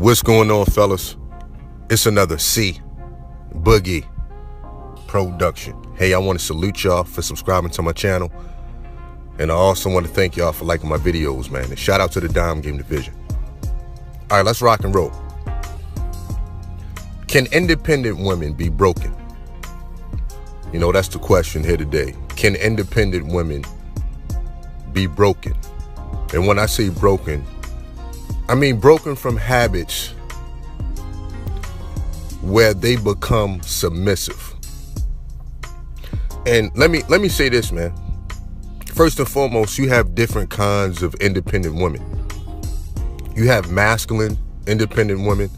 What's going on, fellas? It's another Boogie production. Hey, I want to salute y'all for subscribing to my channel. And I also want to thank y'all for liking my videos, man. And shout out to the Dime Game Division. All right, let's rock and roll. Can independent women be broken? You know, that's the question here today. Can independent women be broken? And when I say broken, I mean broken from habits where they become submissive. And let me say this, man. First and foremost, you have different kinds of independent women. You have masculine independent women,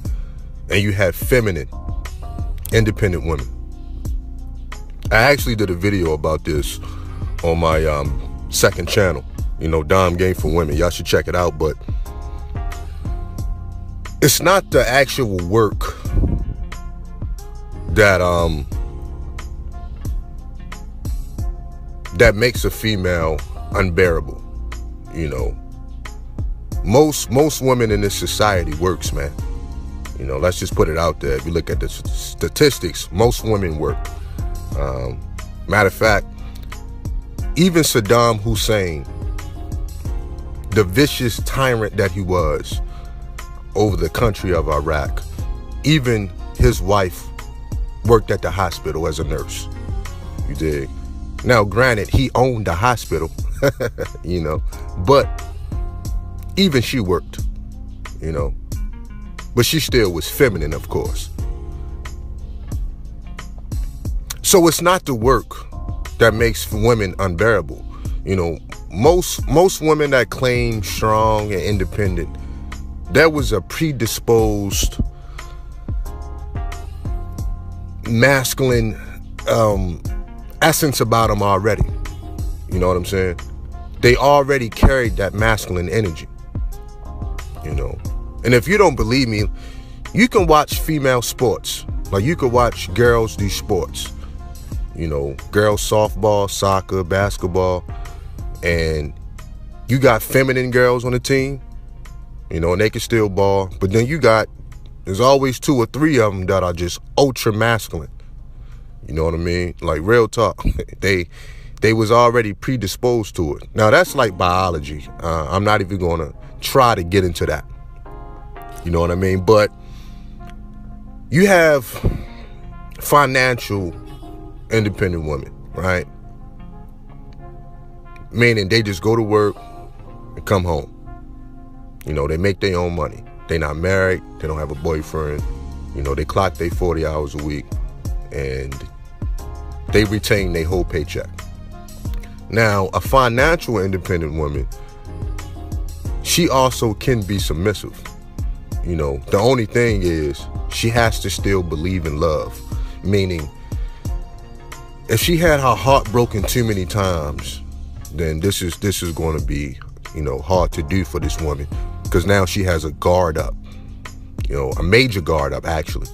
and you have feminine independent women. I actually did a video about this on my second channel, you know, Dime Game for Women. Y'all should check it out. But it's not the actual work that makes a female unbearable. You know, most women in this society works, man. You know, let's just put it out there. If you look at the statistics, most women work. Matter of fact, even Saddam Hussein, the vicious tyrant that he was over the country of Iraq, even his wife worked at the hospital as a nurse. You dig? Now, granted, he owned the hospital, you know, but even she worked, you know, but she still was feminine, of course. So it's not the work that makes women unbearable. You know, most women that claim strong and independent, there was a predisposed masculine essence about them already. You know what I'm saying? They already carried that masculine energy, you know. And if you don't believe me, you can watch female sports. Like, you could watch girls do sports, you know, girls softball, soccer, basketball, and you got feminine girls on the team, you know, and they can still ball. But then there's always 2 or 3 of them that are just ultra masculine. You know what I mean? Like, real talk. They was already predisposed to it. Now, that's like biology. I'm not even going to try to get into that. You know what I mean? But you have financial independent women, right? Meaning they just go to work and come home. You know, they make their own money. They're not married. They don't have a boyfriend. You know, they clock their 40 hours a week and they retain their whole paycheck. Now, a financial independent woman, she also can be submissive. You know, the only thing is she has to still believe in love. Meaning, if she had her heart broken too many times, then this is going to be, you know, hard to do for this woman, because now she has a guard up, you know, a major guard up, actually.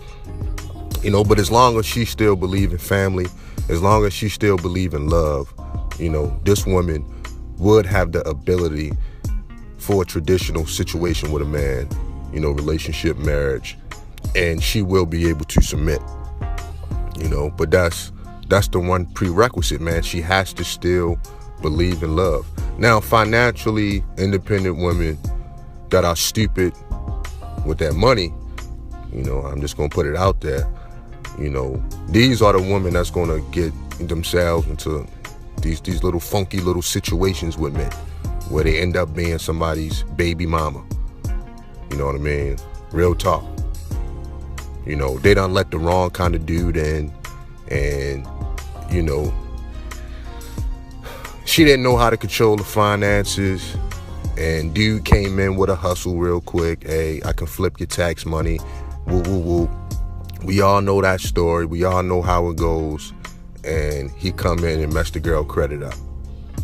You know, but as long as she still believes in family, as long as she still believes in love, you know, this woman would have the ability for a traditional situation with a man, you know, relationship, marriage, and she will be able to submit, you know. But that's the one prerequisite, man. She has to still believe in love. Now, financially independent women that are stupid with their money, you know, I'm just gonna put it out there, you know, these are the women that's gonna get themselves into these little funky little situations with men where they end up being somebody's baby mama. You know what I mean? Real talk. You know, they done let the wrong kind of dude in, and, you know, she didn't know how to control the finances, and dude came in with a hustle real quick. Hey, I can flip your tax money. Woo, woo, woo. We all know that story. We all know how it goes. And he come in and messed the girl credit up.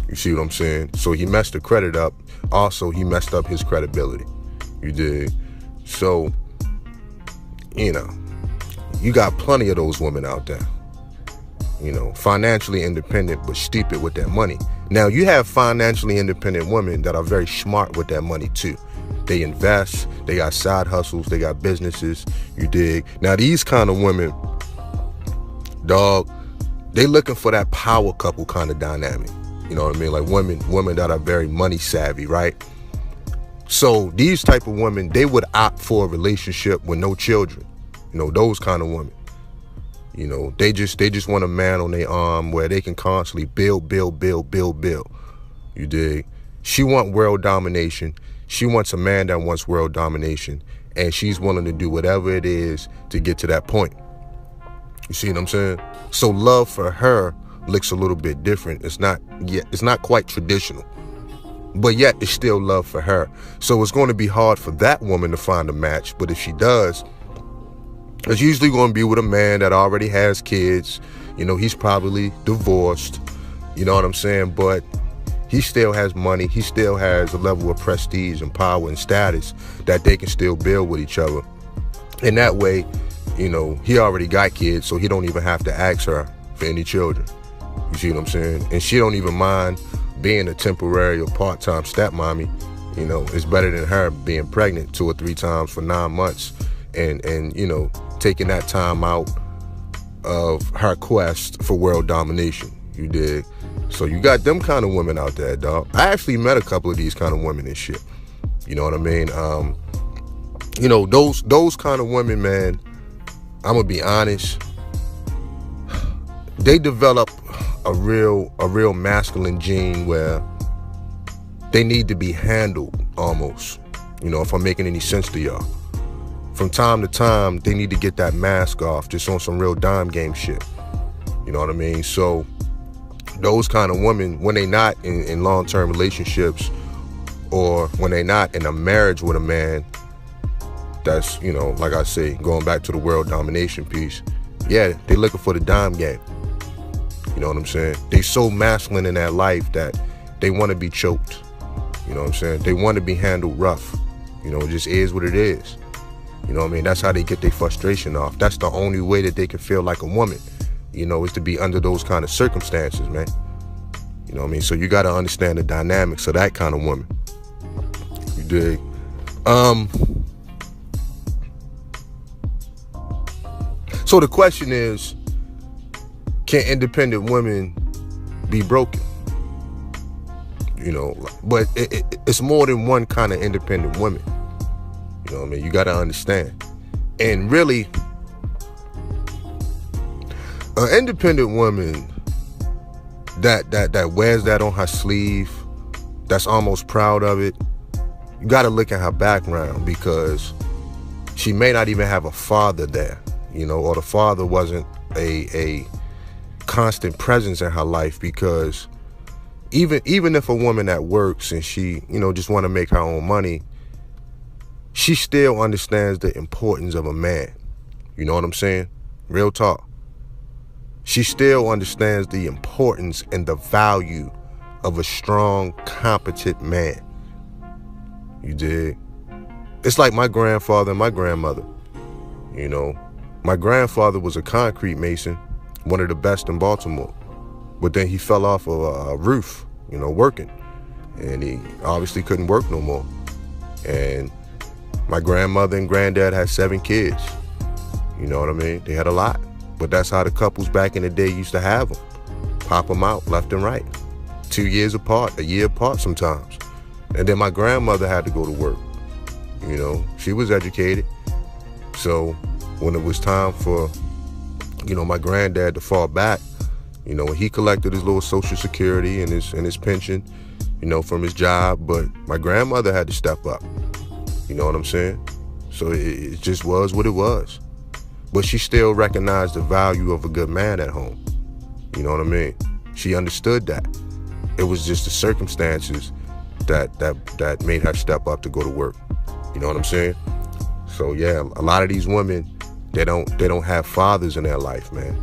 You see what I'm saying? So he messed the credit up. Also, he messed up his credibility. You dig? So, you know, you got plenty of those women out there. You know, financially independent but stupid with their money. Now, you have financially independent women that are very smart with their money too. They invest, they got side hustles, they got businesses, you dig? Now these kind of women, dog, they looking for that power couple kind of dynamic. You know what I mean? Like women that are very money savvy, right? So these type of women, they would opt for a relationship with no children. You know, those kind of women. You know, they just want a man on their arm where they can constantly build. You dig? She want world domination. She wants a man that wants world domination, and she's willing to do whatever it is to get to that point. You see what I'm saying? So love for her looks a little bit different. It's not quite traditional, but yet it's still love for her. So it's going to be hard for that woman to find a match. But if she does, it's usually going to be with a man that already has kids. You know, he's probably divorced. You know what I'm saying? But he still has money. He still has a level of prestige and power and status that they can still build with each other. And that way, you know, he already got kids, so he don't even have to ask her for any children. You see what I'm saying? And she don't even mind being a temporary or part-time stepmommy. You know, it's better than her being pregnant 2 or 3 times for 9 months and you know, taking that time out of her quest for world domination. You dig? So you got them kind of women out there, dog. I actually met a couple of these kind of women and shit. You know what I mean? You know, those kind of women, man, I'm gonna be honest, they develop a real masculine gene where they need to be handled almost. You know, if I'm making any sense to y'all. From time to time, they need to get that mask off just on some real dime game shit. You know what I mean? So those kind of women, when they not in long-term relationships or when they not in a marriage with a man that's, you know, like I say, going back to the world domination piece, yeah, they looking for the dime game. You know what I'm saying? They so masculine in that life that they want to be choked. You know what I'm saying? They want to be handled rough. You know, it just is what it is. You know what I mean? That's how they get their frustration off. That's the only way that they can feel like a woman, you know, is to be under those kind of circumstances, man. You know what I mean? So you got to understand the dynamics of that kind of woman. You dig? So the question is, can independent women be broken? You know, but it's more than one kind of independent woman. You know what I mean? You got to understand. And really, an independent woman that wears that on her sleeve, that's almost proud of it, you got to look at her background, because she may not even have a father there, you know, or the father wasn't a constant presence in her life. Because even if a woman that works and she, you know, just want to make her own money, she still understands the importance of a man. You know what I'm saying? Real talk. She still understands the importance and the value of a strong, competent man. You dig? It's like my grandfather and my grandmother. You know, my grandfather was a concrete mason, one of the best in Baltimore. But then he fell off a roof, you know, working. And he obviously couldn't work no more. And my grandmother and granddad had 7 kids. You know what I mean? They had a lot. But that's how the couples back in the day used to have them. Pop them out left and right. 2 years apart, a year apart sometimes. And then my grandmother had to go to work. You know, she was educated. So when it was time for, you know, my granddad to fall back, you know, he collected his little Social Security and his pension, you know, from his job. But my grandmother had to step up. You know what I'm saying? So it just was what it was. But she still recognized the value of a good man at home. You know what I mean? She understood that. It was just the circumstances that made her step up to go to work. You know what I'm saying? So yeah, a lot of these women, they don't have fathers in their life, man.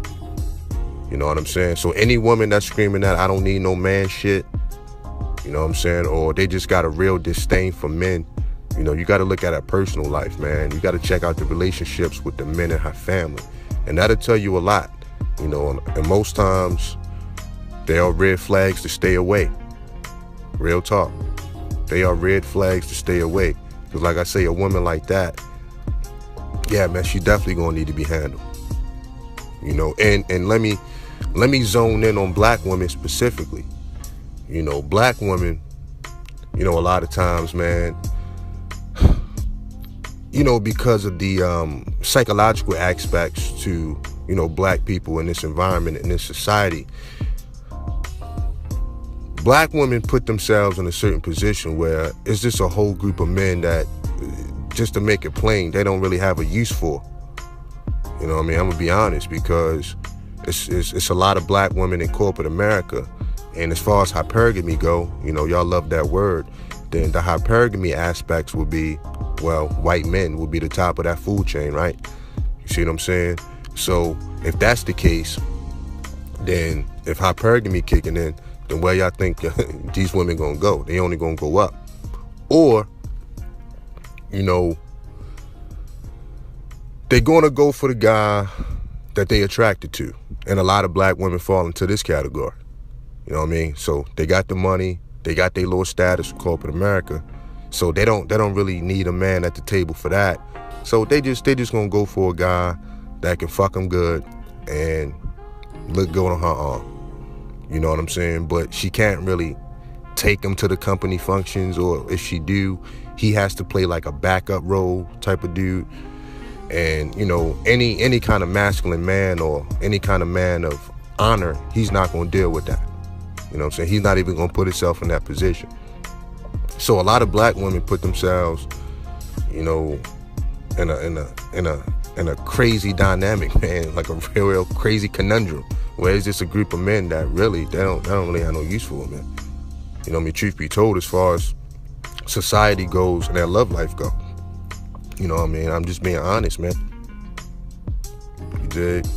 You know what I'm saying? So any woman that's screaming that I don't need no man shit, you know what I'm saying? Or they just got a real disdain for men. You know, you got to look at her personal life, man. You got to check out the relationships with the men in her family. And that'll tell you a lot, you know. And most times, they are red flags to stay away. Real talk. They are red flags to stay away. Because like I say, a woman like that, yeah, man, she definitely gonna need to be handled. You know, and let me zone in on black women specifically. You know, black women, you know, a lot of times, man, you know, because of the psychological aspects to, you know, black people in this environment, in this society, black women put themselves in a certain position where it's just a whole group of men that, just to make it plain, they don't really have a use for. You know what I mean? I'm gonna be honest, because it's a lot of black women in corporate America. And as far as hypergamy go, you know, y'all love that word, then the hypergamy aspects would be, well, white men will be the top of that food chain, right? You see what I'm saying? So if that's the case, then if hypergamy kicking in, then where y'all think these women gonna go? They only gonna go up. Or, you know, they're gonna go for the guy that they attracted to. And a lot of black women fall into this category. You know what I mean? So they got the money, they got their little status in corporate America. So they don't really need a man at the table for that. So they just gonna go for a guy that can fuck them good and look good on her arm. You know what I'm saying? But she can't really take him to the company functions, or if she do, he has to play like a backup role type of dude. And, you know, any kind of masculine man or any kind of man of honor, he's not going to deal with that. You know what I'm saying? He's not even going to put himself in that position. So a lot of black women put themselves, you know, in a crazy dynamic, man, like a real crazy conundrum, where it's just a group of men that really, they don't really have no use for them, man. You know what I mean? Truth be told, as far as society goes and their love life go. You know what I mean? I'm just being honest, man. You dig?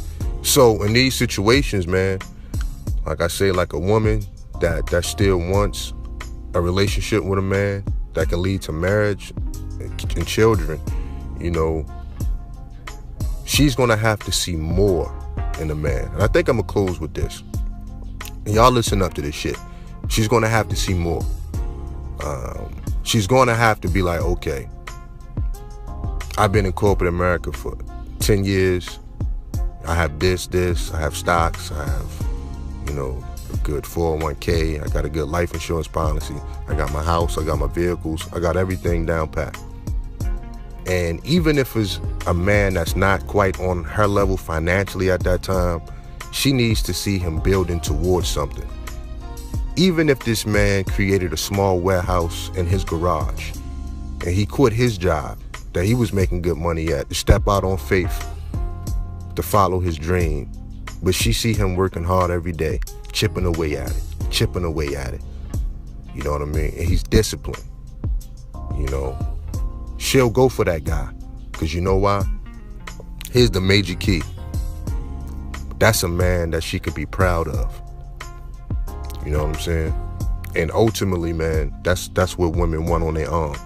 So in these situations, man, like I say, like a woman that still wants a relationship with a man that can lead to marriage and children, you know, she's gonna have to see more in a man. And I think I'm gonna close with this. And y'all listen up to this shit. She's gonna have to see more. She's gonna have to be like, okay, I've been in corporate America for 10 years. I have this, I have stocks, I have, you know, a good 401k, I got a good life insurance policy, I got my house, I got my vehicles, I got everything down pat. And even if it's a man that's not quite on her level financially at that time, she needs to see him building towards something. Even if this man created a small warehouse in his garage and he quit his job that he was making good money at to step out on faith to follow his dream, but she see him working hard every day, chipping away at it. You know what I mean? And he's disciplined. You know, she'll go for that guy, because you know why? Here's the major key. That's a man that she could be proud of. You know what I'm saying? And ultimately, man, that's what women want on their arm.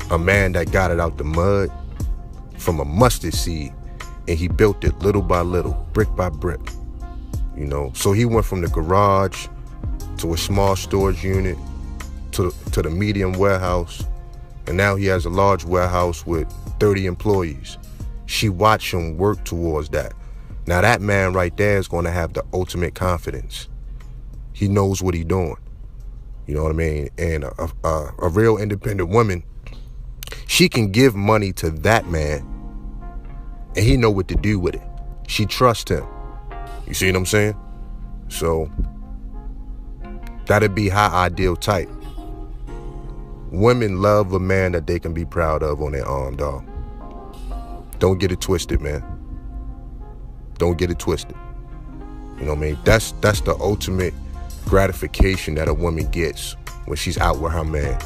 A man that got it out the mud from a mustard seed, and he built it little by little, brick by brick. You know, so he went from the garage to a small storage unit to the medium warehouse, and now he has a large warehouse with 30 employees. She watched him work towards that. Now that man right there is going to have the ultimate confidence. He knows what he's doing. You know what I mean? And a real independent woman, she can give money to that man and he know what to do with it. She trusts him. You see what I'm saying? So that'd be her ideal type. Women love a man that they can be proud of on their arm, dog. Don't get it twisted, man. Don't get it twisted. You know what I mean? That's the ultimate gratification that a woman gets when she's out with her man.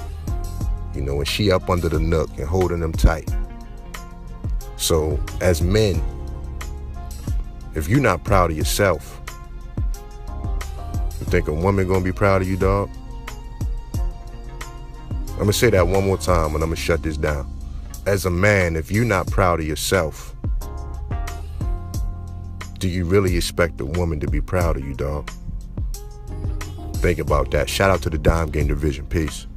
You know, when she up under the nook and holding them tight. So as men, if you're not proud of yourself, you think a woman gonna be proud of you, dog? I'm gonna say that one more time and I'm gonna shut this down. As a man, if you're not proud of yourself, do you really expect a woman to be proud of you, dog? Think about that. Shout out to the Dime Game Division. Peace.